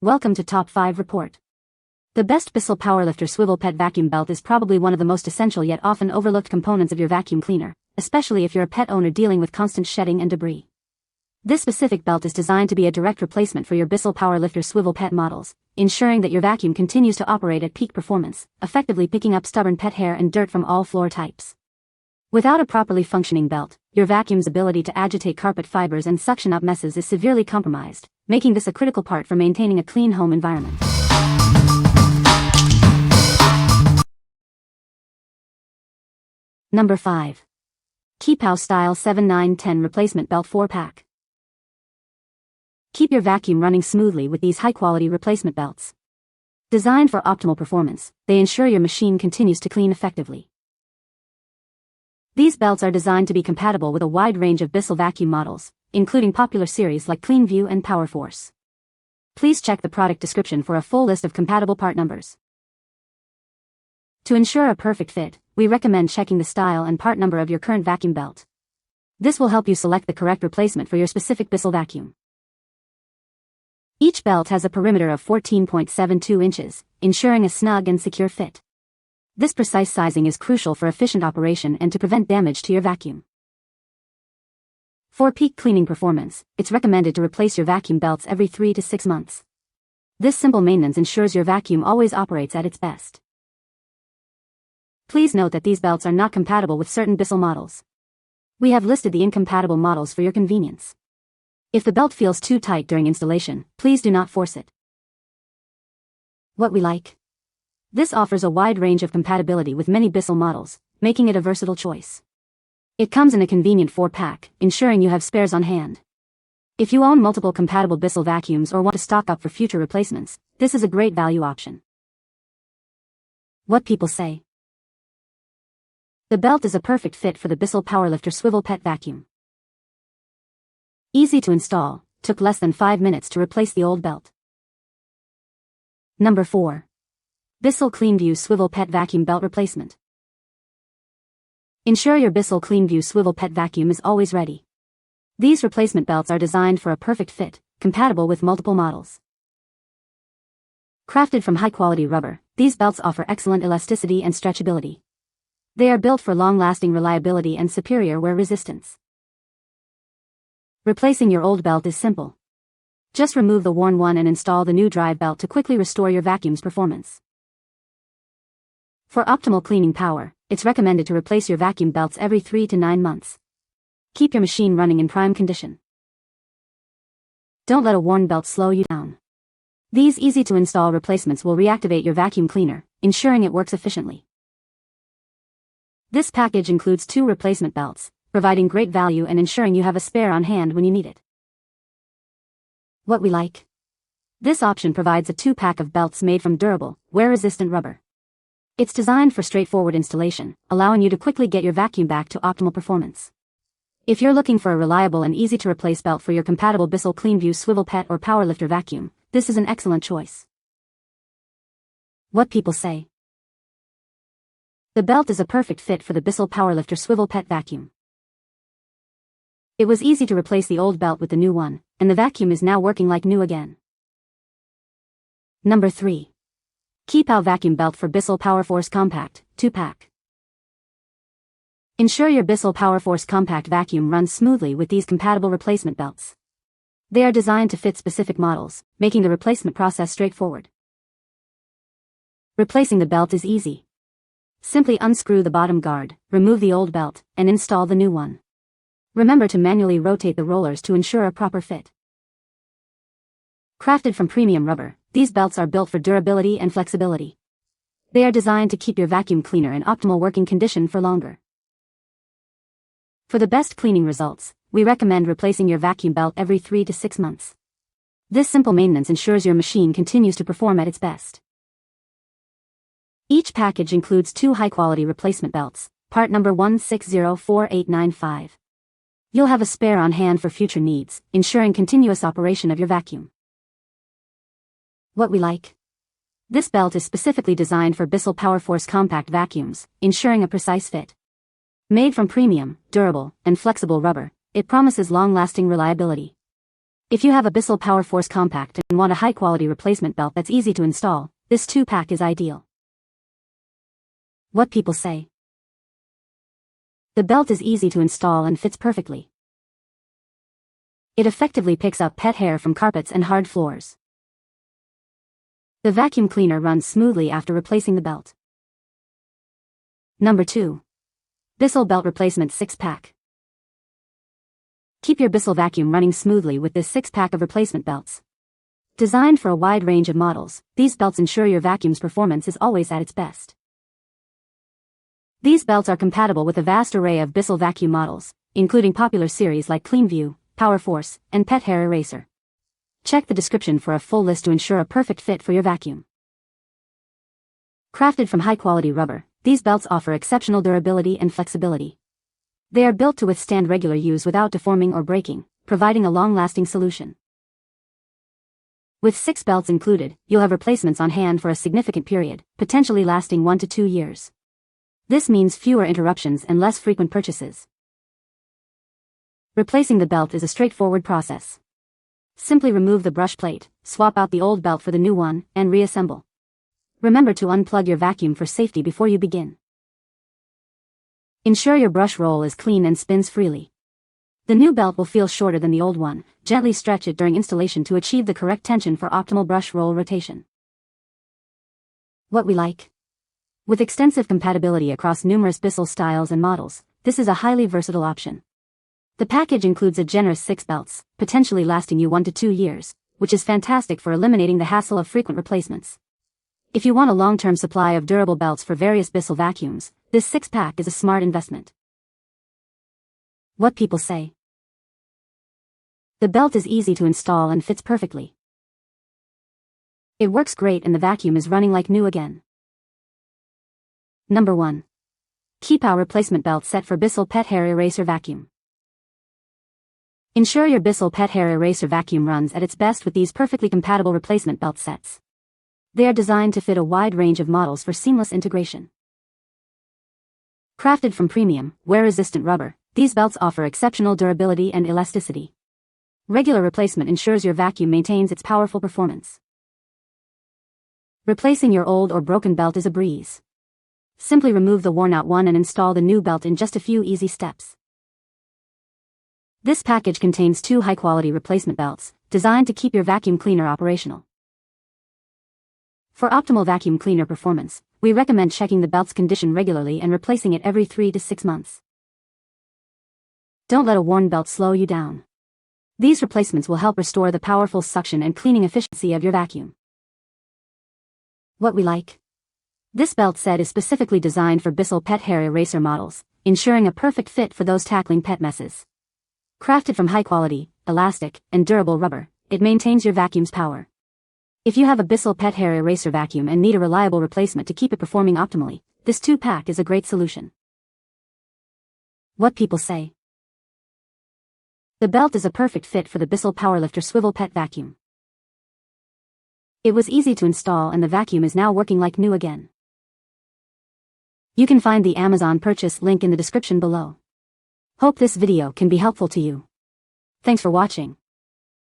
Welcome to Top 5 Report. The best Bissell PowerLifter Swivel Pet vacuum belt is probably one of the most essential yet often overlooked components of your vacuum cleaner, especially if you're a pet owner dealing with constant shedding and debris. This specific belt is designed to be a direct replacement for your Bissell PowerLifter Swivel Pet models, ensuring that your vacuum continues to operate at peak performance, effectively picking up stubborn pet hair and dirt from all floor types. Without a properly functioning belt, your vacuum's ability to agitate carpet fibers and suction up messes is severely compromised, making this a critical part for maintaining a clean home environment. Number 5. KEEPOW Style 7910 Replacement Belt 4-Pack. Keep your vacuum running smoothly with these high-quality replacement belts. Designed for optimal performance, they ensure your machine continues to clean effectively. These belts are designed to be compatible with a wide range of Bissell vacuum models, including popular series like Cleanview and Powerforce. Please check the product description for a full list of compatible part numbers. To ensure a perfect fit, we recommend checking the style and part number of your current vacuum belt. This will help you select the correct replacement for your specific Bissell vacuum. Each belt has a perimeter of 14.72 inches, ensuring a snug and secure fit. This precise sizing is crucial for efficient operation and to prevent damage to your vacuum. For peak cleaning performance, it's recommended to replace your vacuum belts every 3 to 6 months. This simple maintenance ensures your vacuum always operates at its best. Please note that these belts are not compatible with certain Bissell models. We have listed the incompatible models for your convenience. If the belt feels too tight during installation, please do not force it. What we like. This offers a wide range of compatibility with many Bissell models, making it a versatile choice. It comes in a convenient 4-pack, ensuring you have spares on hand. If you own multiple compatible Bissell vacuums or want to stock up for future replacements, this is a great value option. What people say. The belt is a perfect fit for the Bissell PowerLifter Swivel Pet vacuum. Easy to install, took less than 5 minutes to replace the old belt. Number 4. Bissell Cleanview Swivel Pet Vacuum Belt Replacement. Ensure your Bissell Cleanview Swivel Pet vacuum is always ready. These replacement belts are designed for a perfect fit, compatible with multiple models. Crafted from high-quality rubber, these belts offer excellent elasticity and stretchability. They are built for long-lasting reliability and superior wear resistance. Replacing your old belt is simple. Just remove the worn one and install the new drive belt to quickly restore your vacuum's performance. For optimal cleaning power, it's recommended to replace your vacuum belts every 3 to 9 months. Keep your machine running in prime condition. Don't let a worn belt slow you down. These easy-to-install replacements will reactivate your vacuum cleaner, ensuring it works efficiently. This package includes 2 replacement belts, providing great value and ensuring you have a spare on hand when you need it. What we like. This option provides a 2-pack of belts made from durable, wear-resistant rubber. It's designed for straightforward installation, allowing you to quickly get your vacuum back to optimal performance. If you're looking for a reliable and easy-to-replace belt for your compatible Bissell Cleanview Swivel Pet or PowerLifter vacuum, this is an excellent choice. What people say. The belt is a perfect fit for the Bissell PowerLifter Swivel Pet vacuum. It was easy to replace the old belt with the new one, and the vacuum is now working like new again. Number 3. KEEPOW Vacuum Belt for Bissell Powerforce Compact, 2-pack. Ensure your Bissell Powerforce Compact vacuum runs smoothly with these compatible replacement belts. They are designed to fit specific models, making the replacement process straightforward. Replacing the belt is easy. Simply unscrew the bottom guard, remove the old belt, and install the new one. Remember to manually rotate the rollers to ensure a proper fit. Crafted from premium rubber, these belts are built for durability and flexibility. They are designed to keep your vacuum cleaner in optimal working condition for longer. For the best cleaning results, we recommend replacing your vacuum belt every 3 to 6 months. This simple maintenance ensures your machine continues to perform at its best. Each package includes 2 high-quality replacement belts, part number 1604895. You'll have a spare on hand for future needs, ensuring continuous operation of your vacuum. What we like. This belt is specifically designed for Bissell Powerforce compact vacuums, ensuring a precise fit. Made from premium, durable, and flexible rubber, it promises long-lasting reliability. If you have a Bissell Powerforce compact and want a high-quality replacement belt that's easy to install, this 2-pack is ideal. What people say. The belt is easy to install and fits perfectly. It effectively picks up pet hair from carpets and hard floors. The vacuum cleaner runs smoothly after replacing the belt. Number 2. Bissell Belt Replacement 6-pack. Keep your Bissell vacuum running smoothly with this 6-pack of replacement belts. Designed for a wide range of models, these belts ensure your vacuum's performance is always at its best. These belts are compatible with a vast array of Bissell vacuum models, including popular series like Cleanview, Powerforce, and Pet Hair Eraser. Check the description for a full list to ensure a perfect fit for your vacuum. Crafted from high-quality rubber, these belts offer exceptional durability and flexibility. They are built to withstand regular use without deforming or breaking, providing a long-lasting solution. With 6 belts included, you'll have replacements on hand for a significant period, potentially lasting 1 to 2 years. This means fewer interruptions and less frequent purchases. Replacing the belt is a straightforward process. Simply remove the brush plate, swap out the old belt for the new one, and reassemble. Remember to unplug your vacuum for safety before you begin. Ensure your brush roll is clean and spins freely. The new belt will feel shorter than the old one. Gently stretch it during installation to achieve the correct tension for optimal brush roll rotation. What we like. With extensive compatibility across numerous Bissell styles and models, this is a highly versatile option. The package includes a generous 6 belts, potentially lasting you 1 to 2 years, which is fantastic for eliminating the hassle of frequent replacements. If you want a long-term supply of durable belts for various Bissell vacuums, this 6-pack is a smart investment. What people say. The belt is easy to install and fits perfectly. It works great and the vacuum is running like new again. Number 1. KEEPOW Replacement Belt Set for Bissell Pet Hair Eraser Vacuum. Ensure your Bissell Pet Hair Eraser vacuum runs at its best with these perfectly compatible replacement belt sets. They are designed to fit a wide range of models for seamless integration. Crafted from premium, wear-resistant rubber, these belts offer exceptional durability and elasticity. Regular replacement ensures your vacuum maintains its powerful performance. Replacing your old or broken belt is a breeze. Simply remove the worn-out one and install the new belt in just a few easy steps. This package contains 2 high-quality replacement belts, designed to keep your vacuum cleaner operational. For optimal vacuum cleaner performance, we recommend checking the belt's condition regularly and replacing it every 3 to 6 months. Don't let a worn belt slow you down. These replacements will help restore the powerful suction and cleaning efficiency of your vacuum. What we like. This belt set is specifically designed for Bissell Pet Hair Eraser models, ensuring a perfect fit for those tackling pet messes. Crafted from high-quality, elastic, and durable rubber, it maintains your vacuum's power. If you have a Bissell Pet Hair Eraser vacuum and need a reliable replacement to keep it performing optimally, this 2-pack is a great solution. What people say. The belt is a perfect fit for the Bissell PowerLifter Swivel Pet vacuum. It was easy to install and the vacuum is now working like new again. You can find the Amazon purchase link in the description below. Hope this video can be helpful to you. Thanks for watching.